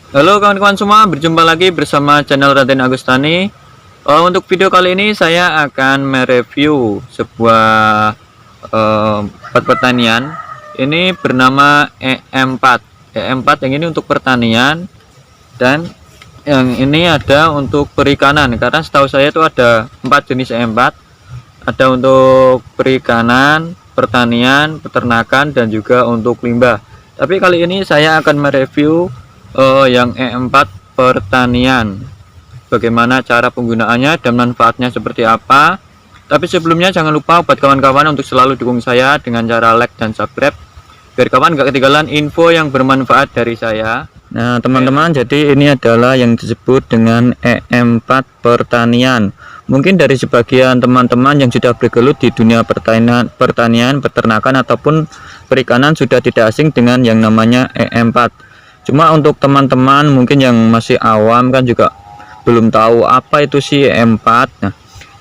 Halo kawan-kawan semua, berjumpa lagi bersama channel Raden Agustani. Untuk video kali ini saya akan mereview sebuah alat pertanian. Ini bernama EM4. EM4 yang ini untuk pertanian dan yang ini ada untuk perikanan. Karena setahu saya itu ada 4 jenis EM4. Ada untuk perikanan, pertanian, peternakan, dan juga untuk limbah. Tapi kali ini saya akan mereview yang E4 pertanian, bagaimana cara penggunaannya dan manfaatnya seperti apa. Tapi sebelumnya jangan lupa buat kawan-kawan untuk selalu dukung saya dengan cara like dan subscribe, biar kawan gak ketinggalan info yang bermanfaat dari saya. Nah teman-teman, jadi ini adalah yang disebut dengan E4 pertanian. Mungkin dari sebagian teman-teman yang sudah bergelut di dunia pertanian, peternakan ataupun perikanan sudah tidak asing dengan yang namanya E4. Cuma untuk teman-teman mungkin yang masih awam kan juga belum tahu apa itu sih E4. Nah,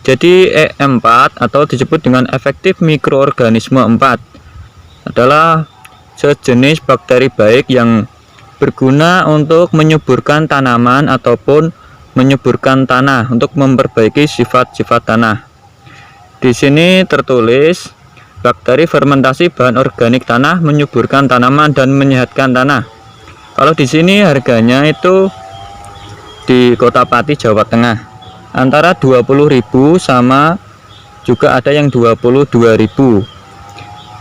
jadi E4 atau disebut dengan efektif mikroorganisme 4 adalah sejenis bakteri baik yang berguna untuk menyuburkan tanaman ataupun menyuburkan tanah untuk memperbaiki sifat-sifat tanah. Di sini tertulis bakteri fermentasi bahan organik tanah menyuburkan tanaman dan menyehatkan tanah. Kalau di sini harganya itu di Kota Pati, Jawa Tengah, antara 20.000 sama juga ada yang 22.000.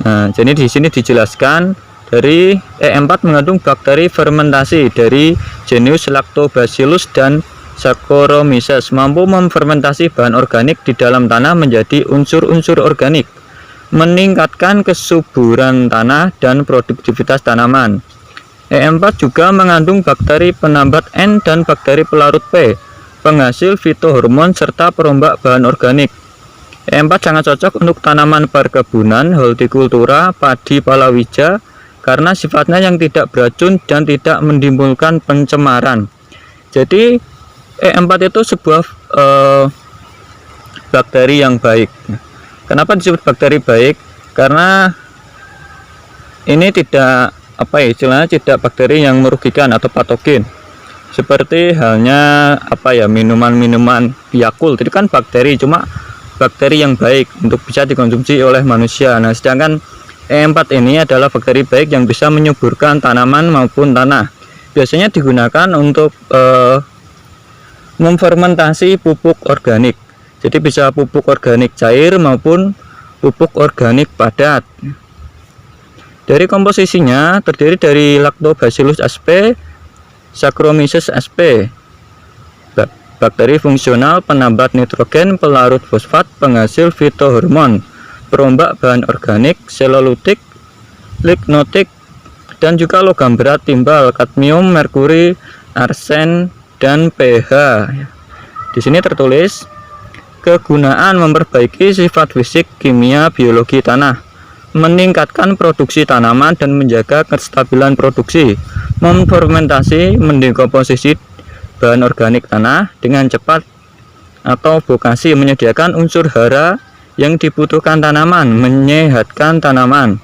Nah, jadi di sini dijelaskan dari E4 mengandung bakteri fermentasi dari genus Lactobacillus dan Saccharomyces, mampu memfermentasi bahan organik di dalam tanah menjadi unsur-unsur organik, meningkatkan kesuburan tanah dan produktivitas tanaman. E4 juga mengandung bakteri penambat N dan bakteri pelarut P, penghasil fitohormon serta perombak bahan organik. E4 sangat cocok untuk tanaman perkebunan, hortikultura, padi palawija karena sifatnya yang tidak beracun dan tidak menimbulkan pencemaran. Jadi E4 itu sebuah bakteri yang baik. Kenapa disebut bakteri baik? Karena ini tidak istilahnya tidak bakteri yang merugikan atau patogen, seperti halnya minuman-minuman Yakult itu kan bakteri, cuma bakteri yang baik untuk bisa dikonsumsi oleh manusia. Nah, sedangkan E4 ini adalah bakteri baik yang bisa menyuburkan tanaman maupun tanah. Biasanya digunakan untuk memfermentasi pupuk organik, jadi bisa pupuk organik cair maupun pupuk organik padat. Dari komposisinya terdiri dari Lactobacillus sp, Saccharomyces sp, bakteri fungsional penambat nitrogen, pelarut fosfat, penghasil fitohormon, perombak bahan organik, selulotik, lignotik, dan juga logam berat timbal, kadmium, merkuri, arsen, dan pH. Di sini tertulis kegunaan memperbaiki sifat fisik, kimia, biologi tanah, meningkatkan produksi tanaman dan menjaga kestabilan produksi, memfermentasi, mendekomposisi bahan organik tanah dengan cepat atau bokasi, menyediakan unsur hara yang dibutuhkan tanaman, menyehatkan tanaman.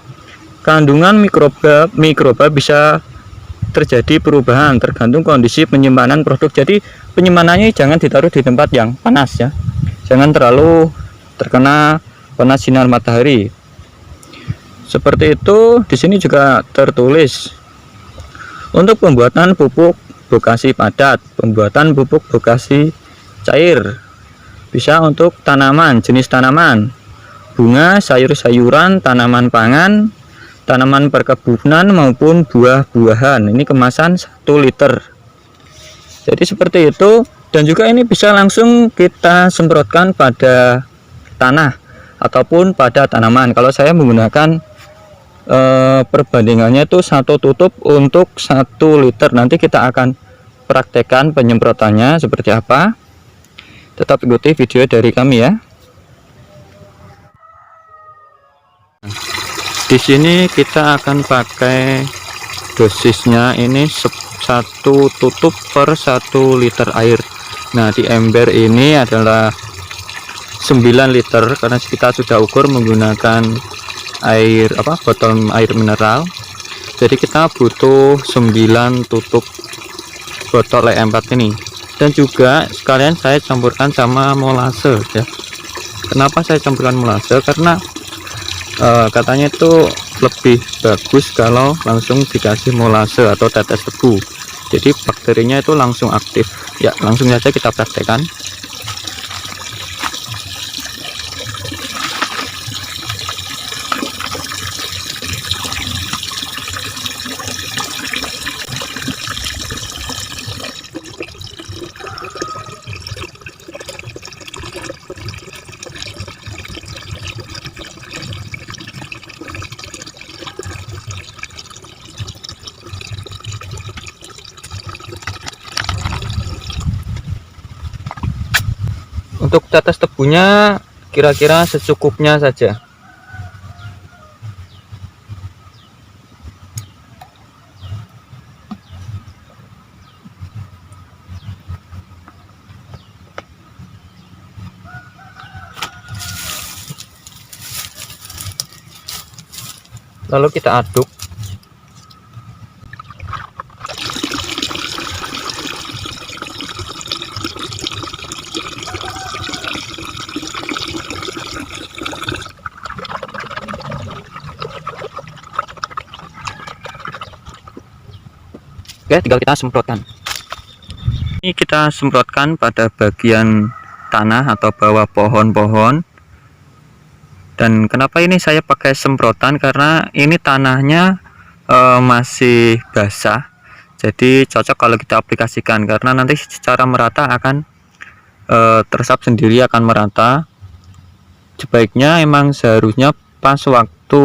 Kandungan mikroba bisa terjadi perubahan tergantung kondisi penyimpanan produk. Jadi penyimpanannya jangan ditaruh di tempat yang panas ya, jangan terlalu terkena panas sinar matahari. Seperti itu. Di sini juga tertulis untuk pembuatan pupuk bokasi padat, pembuatan pupuk bokasi cair, bisa untuk tanaman, jenis tanaman, bunga, sayur-sayuran, tanaman pangan, tanaman perkebunan maupun buah-buahan. Ini kemasan 1 liter. Jadi seperti itu. Dan juga ini bisa langsung kita semprotkan pada tanah ataupun pada tanaman. Kalau saya menggunakan perbandingannya itu 1 tutup untuk 1 liter. Nanti kita akan praktekkan penyemprotannya seperti apa. Tetap ikuti video dari kami ya. Di sini kita akan pakai dosisnya ini 1 tutup per 1 liter air. Nah, di ember ini adalah 9 liter karena kita sudah ukur menggunakan botol air mineral. Jadi kita butuh 9 tutup botol E4 ini. Dan juga sekalian saya campurkan sama molase ya. Kenapa saya campurkan molase? Karena katanya itu lebih bagus kalau langsung dikasih molase atau tetes tebu, jadi bakterinya itu langsung aktif ya. Langsung saja kita praktekkan. Untuk tetes tebunya kira-kira secukupnya saja. Lalu kita aduk. Oke, tinggal kita semprotkan. Ini kita semprotkan pada bagian tanah atau bawah pohon-pohon. Dan kenapa ini saya pakai semprotan? Karena ini tanahnya masih basah, jadi cocok kalau kita aplikasikan, karena nanti secara merata akan teresap sendiri, akan merata. Sebaiknya emang seharusnya pas waktu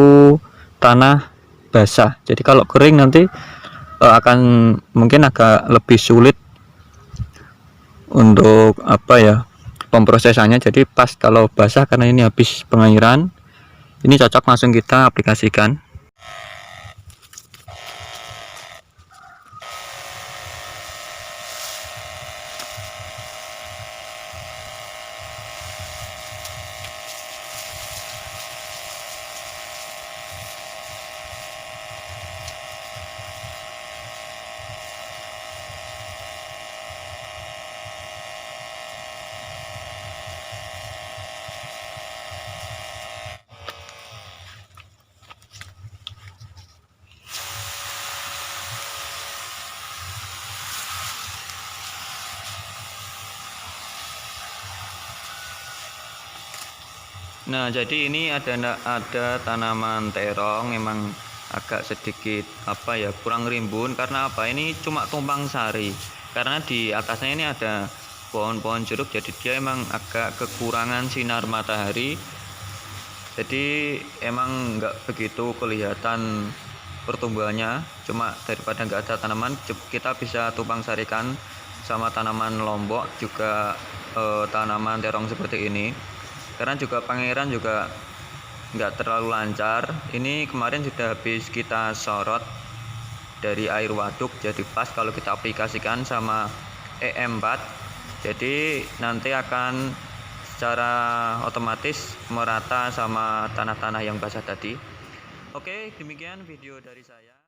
tanah basah. Jadi kalau kering nanti akan mungkin agak lebih sulit untuk pemrosesannya. Jadi pas kalau basah, karena ini habis pengairan, ini cocok langsung kita aplikasikan. Nah, jadi ini ada tanaman terong, memang agak sedikit kurang rimbun. Karena ini cuma tumpang sari, karena di atasnya ini ada pohon-pohon jeruk, jadi dia emang agak kekurangan sinar matahari. Jadi emang nggak begitu kelihatan pertumbuhannya. Cuma daripada nggak ada tanaman, kita bisa tumpang sarikan sama tanaman lombok, juga tanaman terong seperti ini. Karena juga pengairan juga nggak terlalu lancar. Ini kemarin sudah habis kita sorot dari air waduk, jadi pas kalau kita aplikasikan sama E4, jadi nanti akan secara otomatis merata sama tanah-tanah yang basah tadi. Oke, demikian video dari saya.